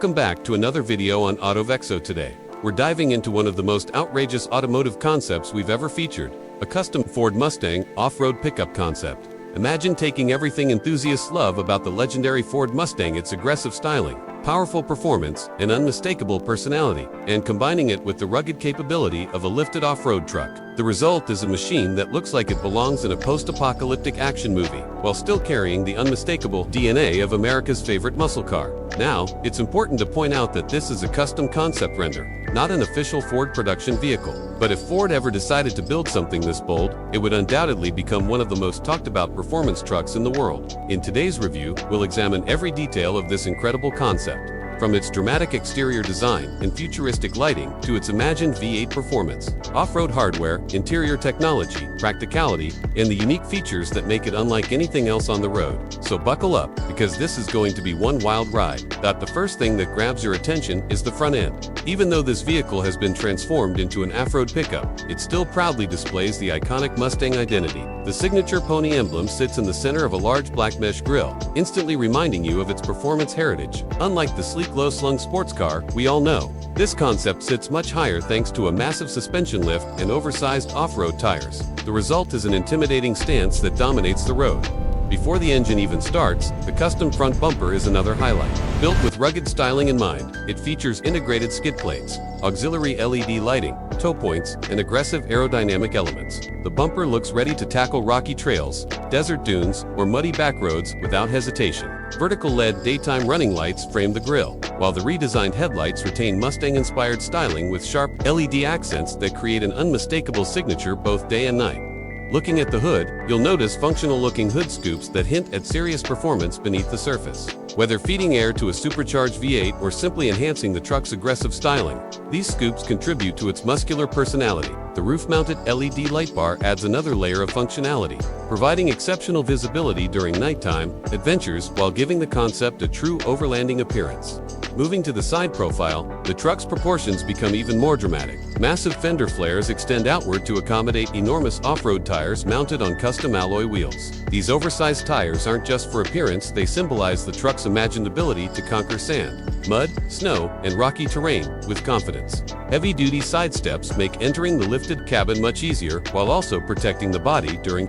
Welcome back to another video on Automotive. Today, we're diving into one of the most outrageous automotive concepts we've ever featured, a custom Ford Mustang off-road pickup concept. Imagine taking everything enthusiasts love about the legendary Ford Mustang, its aggressive styling, powerful performance, and unmistakable personality, and combining it with the rugged capability of a lifted off-road truck. The result is a machine that looks like it belongs in a post-apocalyptic action movie, while still carrying the unmistakable DNA of America's favorite muscle car. Now, it's important to point out that this is a custom concept render, not an official Ford production vehicle. But if Ford ever decided to build something this bold, it would undoubtedly become one of the most talked about performance trucks in the world. In today's review, we'll examine every detail of this incredible concept, from its dramatic exterior design and futuristic lighting to its imagined V8 performance, off-road hardware, interior technology, practicality, and the unique features that make it unlike anything else on the road. So buckle up, because this is going to be one wild ride. The first thing that grabs your attention is the front end. Even though this vehicle has been transformed into an off-road pickup, it still proudly displays the iconic Mustang identity. The signature pony emblem sits in the center of a large black mesh grille, instantly reminding you of its performance heritage. Unlike the sleek low-slung sports car we all know, this concept sits much higher thanks to a massive suspension lift and oversized off-road tires. The result is an intimidating stance that dominates the road. Before the engine even starts, the custom front bumper is another highlight. Built with rugged styling in mind, it features integrated skid plates, auxiliary LED lighting, tow points, and aggressive aerodynamic elements. The bumper looks ready to tackle rocky trails, desert dunes, or muddy back roads without hesitation. Vertical LED daytime running lights frame the grille, while the redesigned headlights retain Mustang-inspired styling with sharp LED accents that create an unmistakable signature both day and night. Looking at the hood, you'll notice functional-looking hood scoops that hint at serious performance beneath the surface. Whether feeding air to a supercharged V8 or simply enhancing the truck's aggressive styling, these scoops contribute to its muscular personality. The roof-mounted LED light bar adds another layer of functionality, providing exceptional visibility during nighttime adventures while giving the concept a true overlanding appearance. Moving to the side profile, the truck's proportions become even more dramatic. Massive fender flares extend outward to accommodate enormous off-road tires mounted on custom alloy wheels. These oversized tires aren't just for appearance, they symbolize the truck's imagined ability to conquer sand, mud, snow, and rocky terrain with confidence. Heavy-duty side steps make entering the lifted cabin much easier while also protecting the body during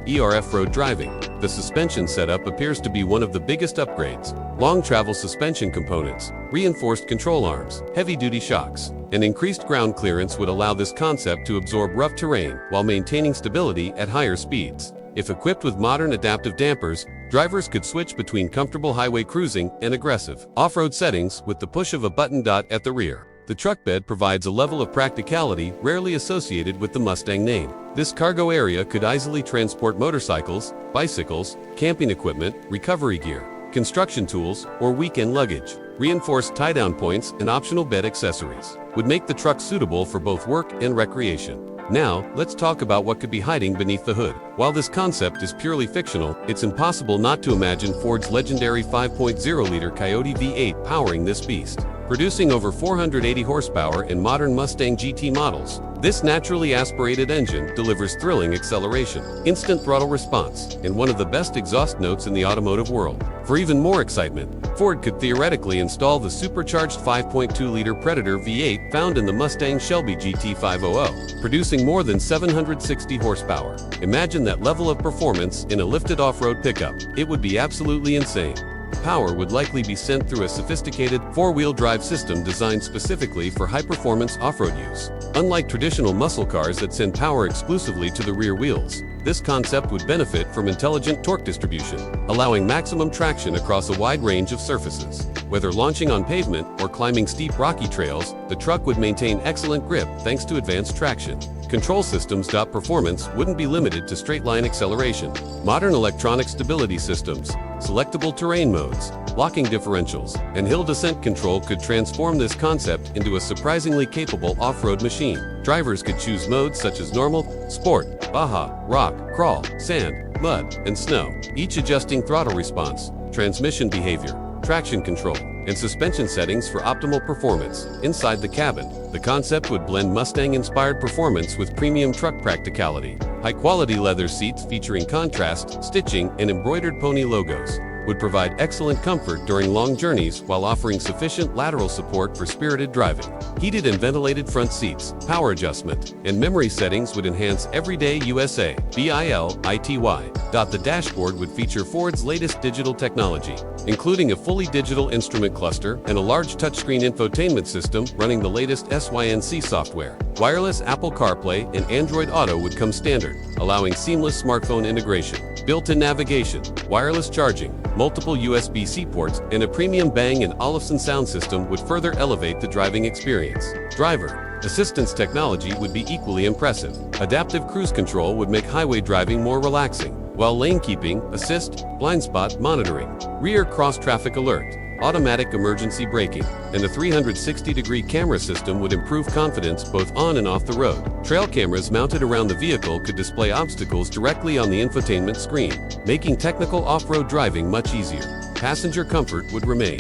road driving. The suspension setup appears to be one of the biggest upgrades. Long travel suspension components, reinforced control arms, heavy-duty shocks, and increased ground clearance would allow this concept to absorb rough terrain while maintaining stability at higher speeds. If equipped with modern adaptive dampers, drivers could switch between comfortable highway cruising and aggressive off-road settings with the push of a button at the rear. The truck bed provides a level of practicality rarely associated with the Mustang name. This cargo area could easily transport motorcycles, bicycles, camping equipment, recovery gear, construction tools, or weekend luggage. Reinforced tie-down points and optional bed accessories would make the truck suitable for both work and recreation. Now, let's talk about what could be hiding beneath the hood. While this concept is purely fictional, it's impossible not to imagine Ford's legendary 5.0-liter Coyote V8 powering this beast. Producing over 480 horsepower in modern Mustang GT models, this naturally aspirated engine delivers thrilling acceleration, instant throttle response, and one of the best exhaust notes in the automotive world. For even more excitement, Ford could theoretically install the supercharged 5.2-liter Predator V8 found in the Mustang Shelby GT500, producing more than 760 horsepower. Imagine that level of performance in a lifted off-road pickup. It would be absolutely insane. Power would likely be sent through a sophisticated four-wheel drive system designed specifically for high-performance off-road use. Unlike traditional muscle cars that send power exclusively to the rear wheels, this concept would benefit from intelligent torque distribution, allowing maximum traction across a wide range of surfaces. Whether launching on pavement or climbing steep rocky trails, the truck would maintain excellent grip thanks to advanced traction. Control systems' performance wouldn't be limited to straight-line acceleration. Modern electronic stability systems, selectable terrain modes, locking differentials, and hill descent control could transform this concept into a surprisingly capable off-road machine. Drivers could choose modes such as normal, sport, baja, rock, crawl, sand, mud, and snow, each adjusting throttle response, transmission behavior, traction control, and suspension settings for optimal performance. Inside the cabin, the concept would blend Mustang-inspired performance with premium truck practicality. High-quality leather seats featuring contrast, stitching, and embroidered pony logos would provide excellent comfort during long journeys while offering sufficient lateral support for spirited driving. Heated and ventilated front seats, power adjustment, and memory settings would enhance everyday USA. Bility. The dashboard would feature Ford's latest digital technology, including a fully digital instrument cluster and a large touchscreen infotainment system running the latest SYNC software. Wireless Apple CarPlay and Android Auto would come standard, allowing seamless smartphone integration. Built-in navigation, wireless charging, multiple USB-C ports, and a premium Bang & Olufsen sound system would further elevate the driving experience. Driver assistance technology would be equally impressive. Adaptive cruise control would make highway driving more relaxing, while lane keeping, assist, blind spot monitoring, rear cross-traffic alert, automatic emergency braking, and a 360-degree camera system would improve confidence both on and off the road. Trail cameras mounted around the vehicle could display obstacles directly on the infotainment screen, making technical off-road driving much easier. Passenger comfort would remain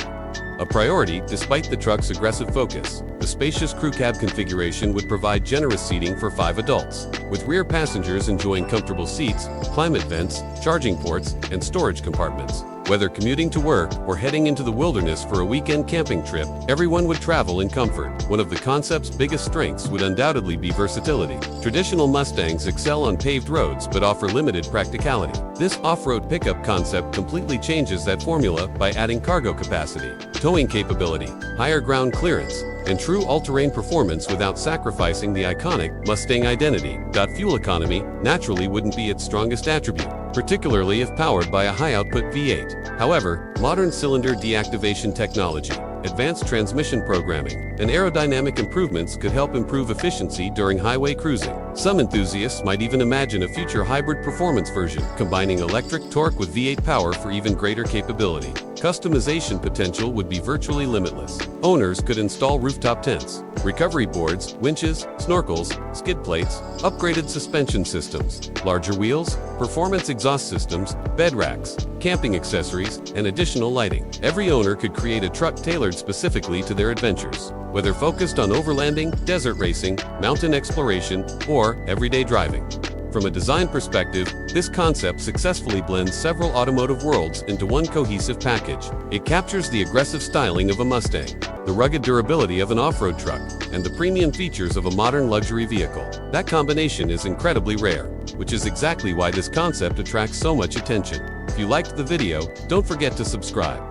a priority despite the truck's aggressive focus. The spacious crew cab configuration would provide generous seating for 5 adults, with rear passengers enjoying comfortable seats, climate vents, charging ports, and storage compartments. Whether commuting to work or heading into the wilderness for a weekend camping trip, everyone would travel in comfort. One of the concept's biggest strengths would undoubtedly be versatility. Traditional Mustangs excel on paved roads but offer limited practicality. This off-road pickup concept completely changes that formula by adding cargo capacity, towing capability, higher ground clearance, and true all-terrain performance without sacrificing the iconic Mustang identity. Fuel economy naturally wouldn't be its strongest attribute, particularly if powered by a high-output V8. However, modern cylinder deactivation technology, advanced transmission programming, and aerodynamic improvements could help improve efficiency during highway cruising. Some enthusiasts might even imagine a future hybrid performance version, combining electric torque with V8 power for even greater capability. Customization potential would be virtually limitless. Owners could install rooftop tents, recovery boards, winches, snorkels, skid plates, upgraded suspension systems, larger wheels, performance exhaust systems, bed racks, camping accessories, and additional lighting. Every owner could create a truck tailored specifically to their adventures, whether focused on overlanding, desert racing, mountain exploration, or everyday driving. From a design perspective, this concept successfully blends several automotive worlds into one cohesive package. It captures the aggressive styling of a Mustang, the rugged durability of an off-road truck, and the premium features of a modern luxury vehicle. That combination is incredibly rare, which is exactly why this concept attracts so much attention. If you liked the video, don't forget to subscribe.